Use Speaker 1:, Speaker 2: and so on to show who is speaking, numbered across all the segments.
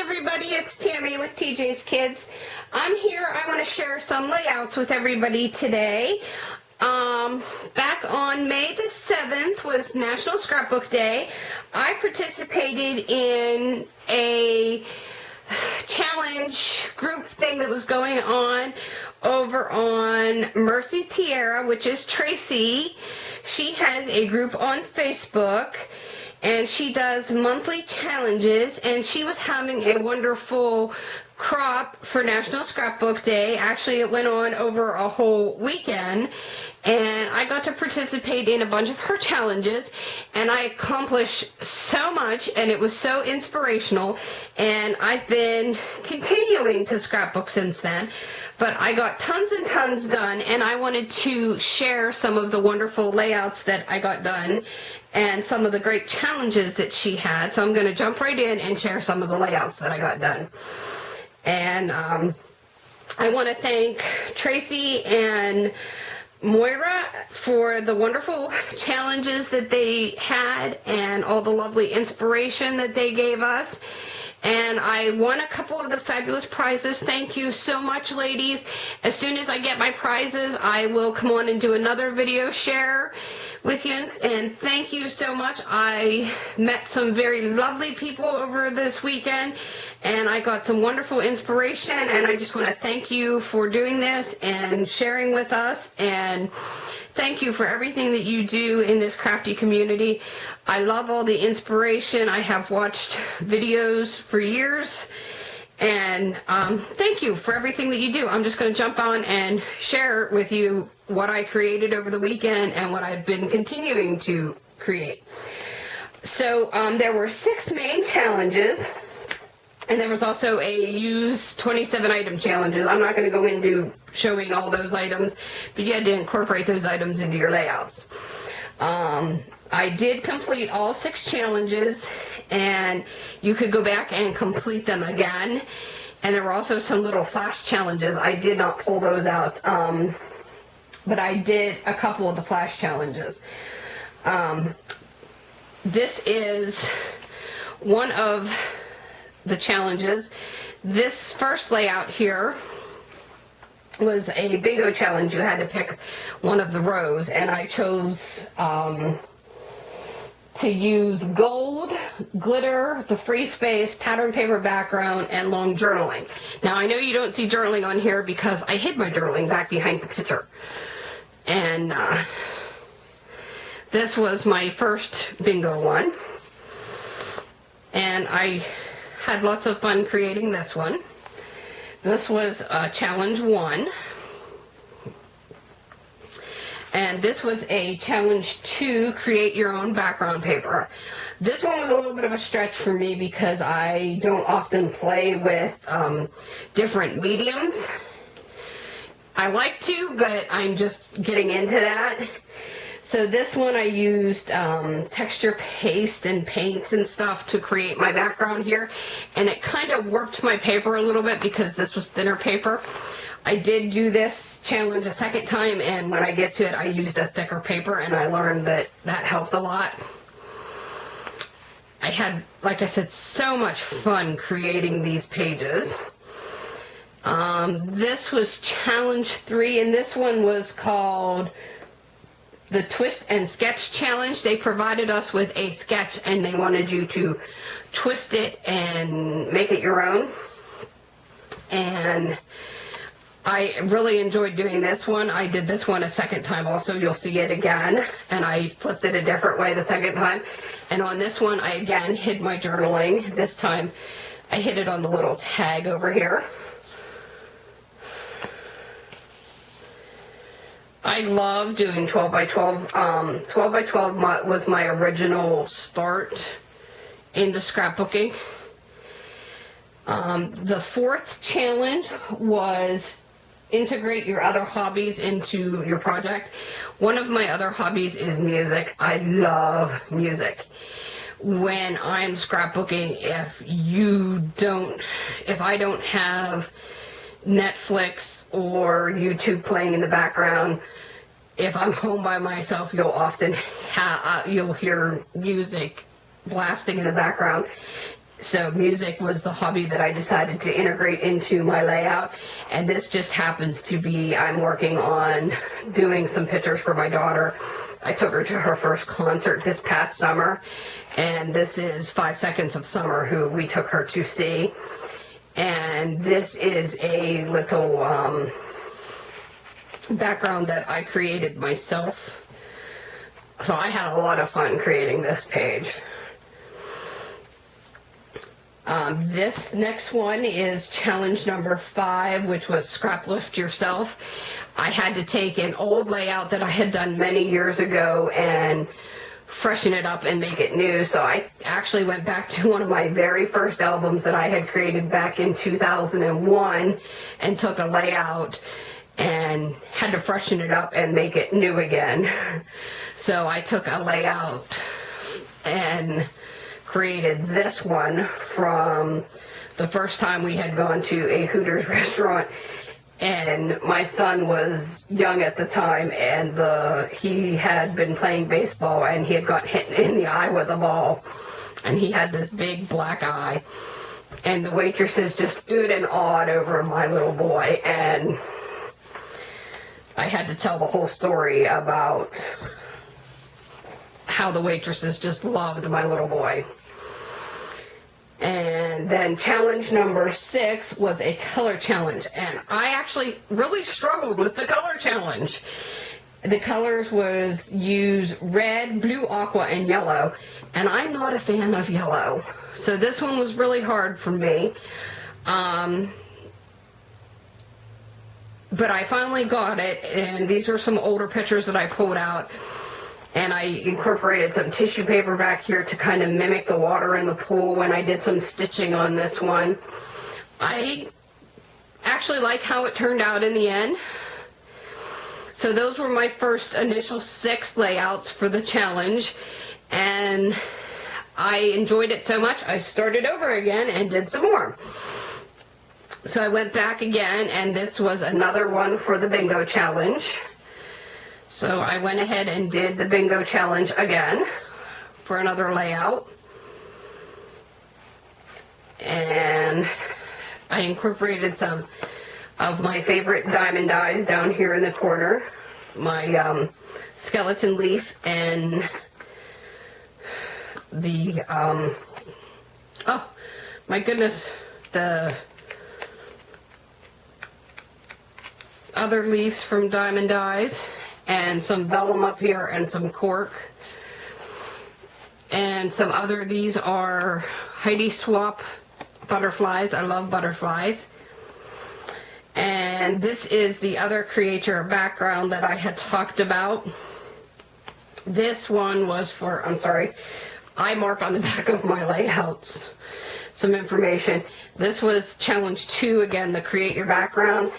Speaker 1: everybody, it's Tammy with TJ's Kids. I'm here, I want to share some layouts with everybody today. Back on May the 7th was National Scrapbook Day. I participated in a challenge group thing that was going on over on Mercy Tierra, which is Tracy. She has a group on Facebook, and she does monthly challenges, and she was having a wonderful crop for National Scrapbook Day. Actually, it went on over a whole weekend, and I got to participate in a bunch of her challenges, and I accomplished so much, and it was so inspirational, and I've been continuing to scrapbook since then. But I got tons and tons done, and I wanted to share some of the wonderful layouts that I got done and some of the great challenges that she had. So I'm going to jump right in and share some of the layouts that I got done. And I want to thank Tracy and Moira for the wonderful challenges that they had and all the lovely inspiration that they gave us. And I won a couple of the fabulous prizes. Thank you so much, ladies. As soon as I get my prizes, I will come on and do another video share with you. And thank you so much. I met some very lovely people over this weekend, and I got some wonderful inspiration, and I just want to thank you for doing this and sharing with us, and thank you for everything that you do in this crafty community. I love all the inspiration. I have watched videos for years, and thank you for everything that you do. I'm just going to jump on and share with you what I created over the weekend and what I've been continuing to create. So there were 6 main challenges, and there was also a use 27 item challenges. I'm not going to go into showing all those items, but you had to incorporate those items into your layouts. I did complete all 6 challenges, and you could go back and complete them again. And there were also some little flash challenges. I did not pull those out, but I did a couple of the flash challenges. This is one of the challenges. This first layout here was a bingo challenge. You had to pick one of the rows, and I chose to use gold, glitter, the free space, pattern paper background, and long journaling. Now, I know you don't see journaling on here because I hid my journaling back behind the picture. And this was my first bingo one. And I had lots of fun creating this one. This was challenge 1. And this was a challenge 2, create your own background paper. This one was a little bit of a stretch for me because I don't often play with different mediums. I like to, but I'm just getting into that. So this one I used texture paste and paints and stuff to create my background here, and it kind of warped my paper a little bit because this was thinner paper. I did do this challenge a second time, and when I get to it, I used a thicker paper, and I learned that that helped a lot. I had, like I said, so much fun creating these pages. This was challenge 3, and this one was called the Twist and Sketch Challenge. They provided us with a sketch, and they wanted you to twist it and make it your own. And I really enjoyed doing this one. I did this one a second time also. You'll see it again. And I flipped it a different way the second time. And on this one, I again hid my journaling. This time, I hid it on the little tag over here. I love doing 12 by 12. 12 by 12 was my original start into scrapbooking. The 4th challenge was integrate your other hobbies into your project. One of my other hobbies is music. I love music. When I'm scrapbooking, if I don't have Netflix or YouTube playing in the background, if I'm home by myself, you'll often you'll hear music blasting in the background. So music was the hobby that I decided to integrate into my layout, and this just happens to be, I'm working on doing some pictures for my daughter. I took her to her first concert this past summer, and this is 5 Seconds of Summer, who we took her to see. And this is a little background that I created myself. So I had a lot of fun creating this page. This next one is challenge number 5, which was scrap lift yourself. I had to take an old layout that I had done many years ago and freshen it up and make it new. So I actually went back to one of my very first albums that I had created back in 2001 and took a layout and had to freshen it up and make it new again. So I took a layout and created this one from the first time we had gone to a Hooters restaurant, and my son was young at the time, and he had been playing baseball and he had got hit in the eye with a ball, and he had this big black eye, and the waitresses just oohed and awed over my little boy, and I had to tell the whole story about how the waitresses just loved my little boy. And then challenge number 6 was a color challenge, and I actually really struggled with the color challenge. The colors was use red, blue, aqua, and yellow, and I'm not a fan of yellow, so this one was really hard for me. But I finally got it, and these are some older pictures that I pulled out. And I incorporated some tissue paper back here to kind of mimic the water in the pool, and I did some stitching on this one. I actually like how it turned out in the end. So those were my first initial 6 layouts for the challenge, and I enjoyed it so much I started over again and did some more. So I went back again, and this was another one for the bingo challenge. So I went ahead and did the bingo challenge again for another layout. And I incorporated some of my favorite diamond dies down here in the corner. My skeleton leaf and the, oh my goodness, the other leaves from diamond dies. And some vellum up here and some cork. And some other, these are Heidi Swap butterflies. I love butterflies. And this is the other creature background that I had talked about. This one was for, I'm sorry, I mark on the back of my layouts some information. This was challenge 2, again, the create your background.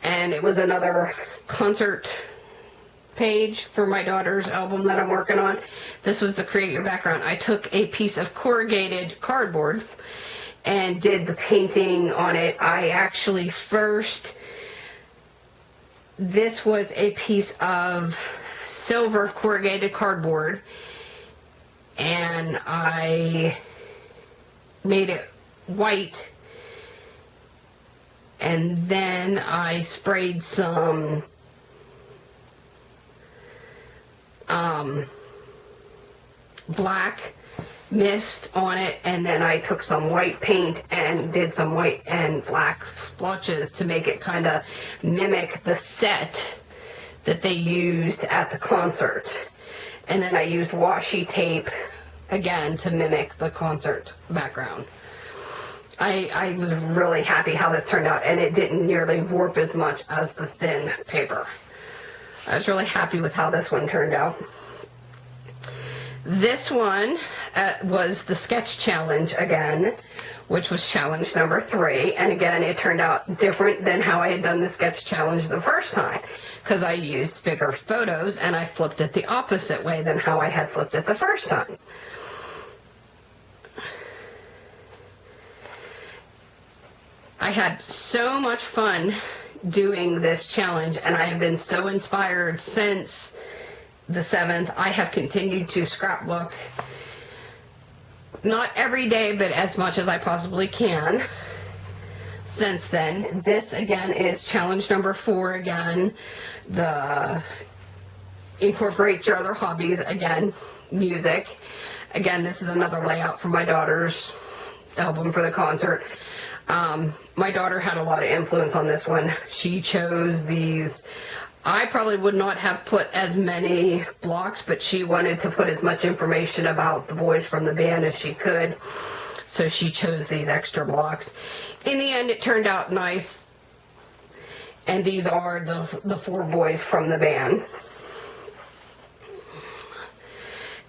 Speaker 1: And it was another concert page for my daughter's album that I'm working on. This was the create your background. I took a piece of corrugated cardboard and did the painting on it. I actually this was a piece of silver corrugated cardboard, and I made it white, and then I sprayed some black mist on it, and then I took some white paint and did some white and black splotches to make it kind of mimic the set that they used at the concert. And then I used washi tape again to mimic the concert background. I was really happy how this turned out, and it didn't nearly warp as much as the thin paper. I was really happy with how this one turned out. This one was the sketch challenge again, which was challenge number 3. And again, it turned out different than how I had done the sketch challenge the first time, because I used bigger photos and I flipped it the opposite way than how I had flipped it the first time. I had so much fun doing this challenge, and I have been so inspired since the 7th. I have continued to scrapbook not every day, but as much as I possibly can since then. This again is challenge number 4 again. The incorporate your other hobbies, again, music. Again, this is another layout for my daughter's album for the concert. My daughter had a lot of influence on this one. She chose these. I probably would not have put as many blocks, but she wanted to put as much information about the boys from the band as she could, so she chose these extra blocks. In the end, it turned out nice, and these are the 4 boys from the band.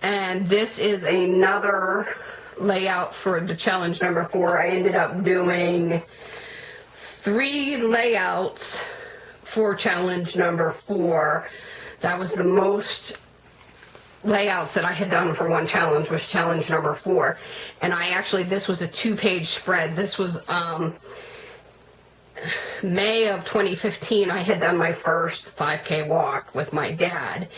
Speaker 1: And this is another layout for the challenge number 4. I ended up doing 3 layouts for challenge number 4. That was the most layouts that I had done for one challenge, was challenge number 4. And this was a 2-page spread. This was May of 2015. I had done my first 5K walk with my dad.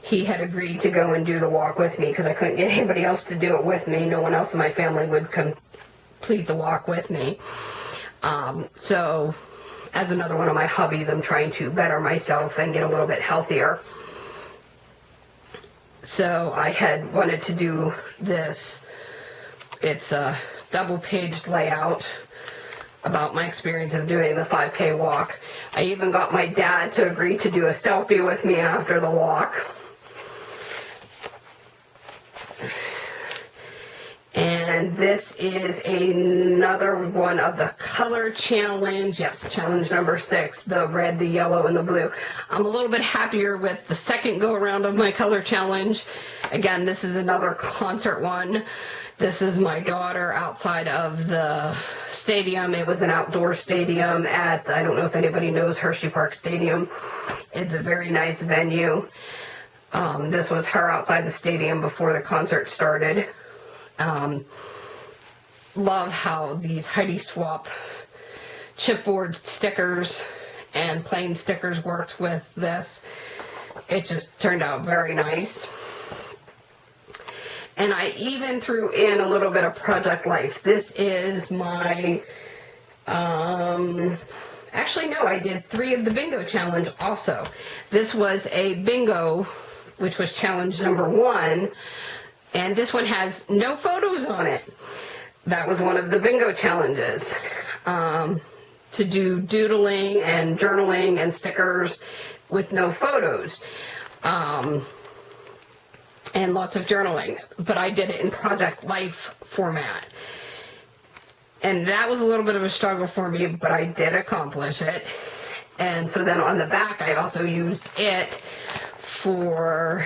Speaker 1: He had agreed to go and do the walk with me because I couldn't get anybody else to do it with me. No one else in my family would complete the walk with me. So as another one of my hobbies, I'm trying to better myself and get a little bit healthier. So I had wanted to do this. It's a double-paged layout about my experience of doing the 5K walk. I even got my dad to agree to do a selfie with me after the walk. And this is another one of the color challenge. Yes, challenge number 6, the red, the yellow, and the blue. I'm a little bit happier with the second go around of my color challenge. Again, this is another concert one. This is my daughter outside of the stadium. It was an outdoor stadium at, I don't know if anybody knows Hershey Park Stadium. It's a very nice venue. This was her outside the stadium before the concert started. Love how these Heidi Swap chipboard stickers and plain stickers worked with this. It just turned out very nice. And I even threw in a little bit of Project Life. This is my, actually no, I did 3 of the bingo challenge also. This was a bingo, which was challenge number 1. And this one has no photos on it. That was one of the bingo challenges. To do doodling and journaling and stickers with no photos. And lots of journaling. But I did it in Project Life format. And that was a little bit of a struggle for me, but I did accomplish it. And so then on the back, I also used it for,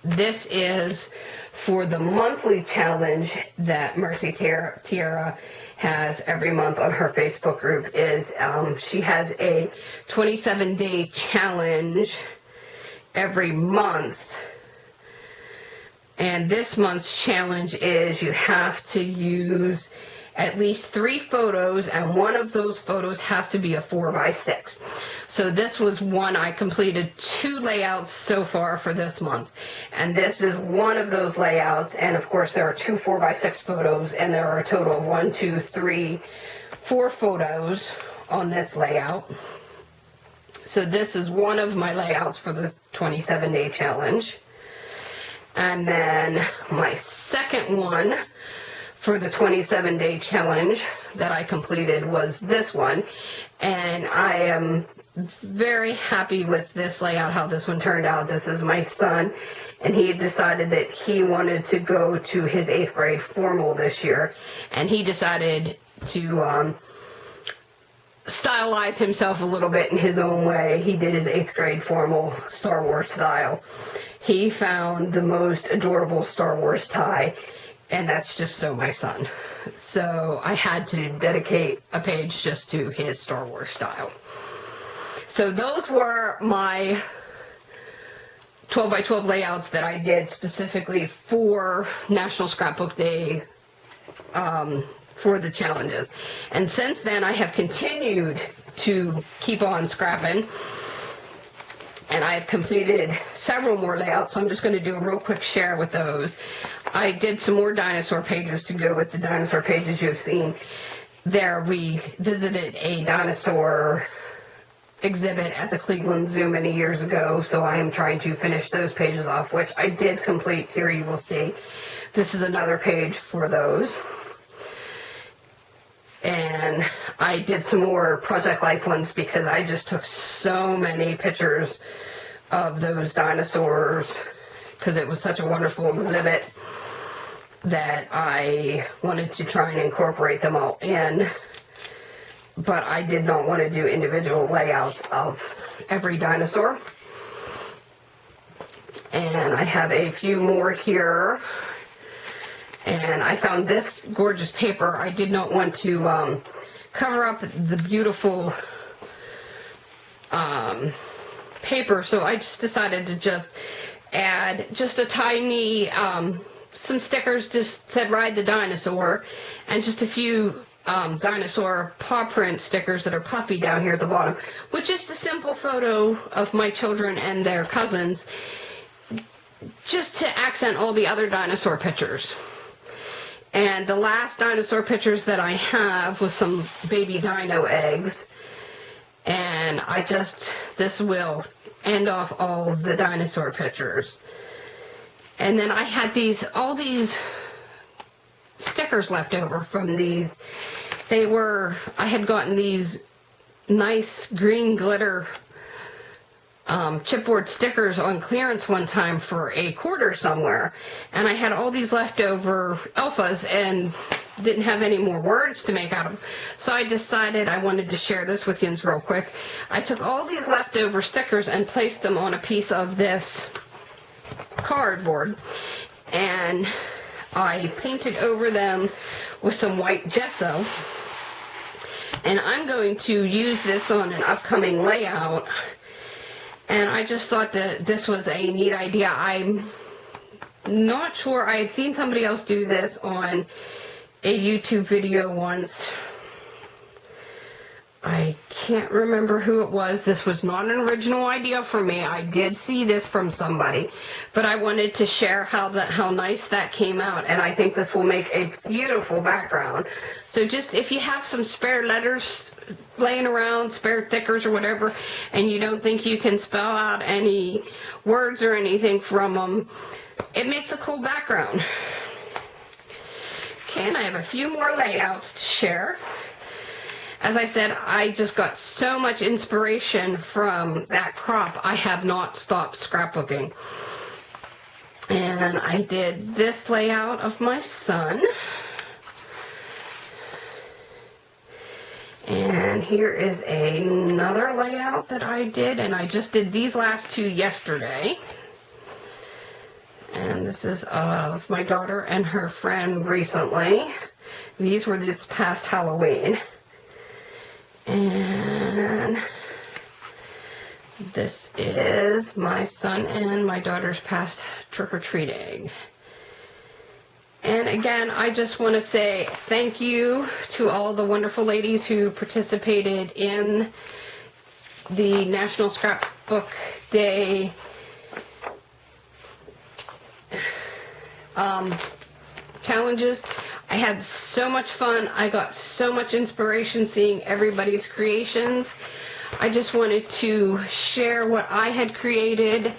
Speaker 1: this is for the monthly challenge that Mercy Tierra has every month on her Facebook group. Is she has a 27-day challenge every month. And this month's challenge is you have to use at least 3 photos, and one of those photos has to be a 4x6. So this was one. I completed 2 layouts so far for this month, and this is one of those layouts. And of course there are 2 4x6 photos, and there are a total of 1, 2, 3, 4 photos on this layout. So this is one of my layouts for the 27-day challenge. And then my second one for the 27-day challenge that I completed was this one. And I am very happy with this layout, how this one turned out. This is my son, and he had decided that he wanted to go to his 8th grade formal this year. And he decided to stylize himself a little bit in his own way. He did his 8th grade formal Star Wars style. He found the most adorable Star Wars tie, and that's just so my son. So I had to dedicate a page just to his Star Wars style. So those were my 12x12 layouts that I did specifically for National Scrapbook Day, for the challenges. And since then I have continued to keep on scrapping. and I've completed several more layouts, so I'm just going to do a real quick share with those. I did some more dinosaur pages to go with the dinosaur pages you've seen. There we visited a dinosaur exhibit at the Cleveland Zoo many years ago, so I am trying to finish those pages off, which I did complete. Here you will see. This is another page for those. And I did some more Project Life ones because I just took so many pictures of those dinosaurs because it was such a wonderful exhibit that I wanted to try and incorporate them all in. But I did not want to do individual layouts of every dinosaur. And I have a few more here. And I found this gorgeous paper. I did not want to cover up the beautiful paper, so I just decided to just add just a tiny, some stickers just said ride the dinosaur, and just a few dinosaur paw print stickers that are puffy down here at the bottom, with just a simple photo of my children and their cousins, just to accent all the other dinosaur pictures. And the last dinosaur pictures that I have was some baby dino eggs. And this will end off all of the dinosaur pictures. And then I had all these stickers left over from these. I had gotten these nice green glitter chipboard stickers on clearance one time for $0.25 somewhere, and I had all these leftover alphas and didn't have any more words to make out of them. So I decided I wanted to share this with you real quick. I took all these leftover stickers and placed them on a piece of this cardboard, and I painted over them with some white gesso, and I'm going to use this on an upcoming layout. And I just thought that this was a neat idea. I'm not sure. I had seen somebody else do this on a YouTube video once. I can't remember who it was. This was not an original idea for me. I did see this from somebody, but I wanted to share how nice that came out, and I think this will make a beautiful background. So just if you have some spare letters laying around, spare thickers or whatever, and you don't think you can spell out any words or anything from them, it makes a cool background. Okay, and I have a few more layouts to share. As I said, I just got so much inspiration from that crop, I have not stopped scrapbooking. And I did this layout of my son. And here is another layout that I did, and I just did these last two yesterday. And this is of my daughter and her friend recently. These were this past Halloween. And this is my son and my daughter's past trick-or-treating. And again, I just want to say thank you to all the wonderful ladies who participated in the National Scrapbook Day challenges. I had so much fun. I got so much inspiration seeing everybody's creations. I just wanted to share what I had created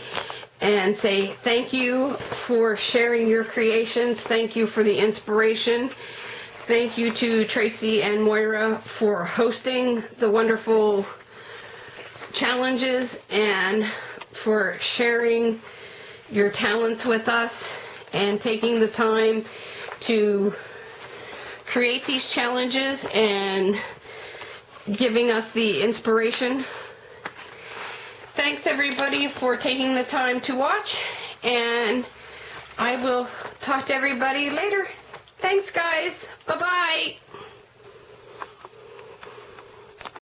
Speaker 1: and say thank you for sharing your creations. Thank you for the inspiration. Thank you to Tracy and Moira for hosting the wonderful challenges and for sharing your talents with us and taking the time to create these challenges and giving us the inspiration. Thanks everybody for taking the time to watch, and I will talk to everybody later. Thanks guys. Bye-bye.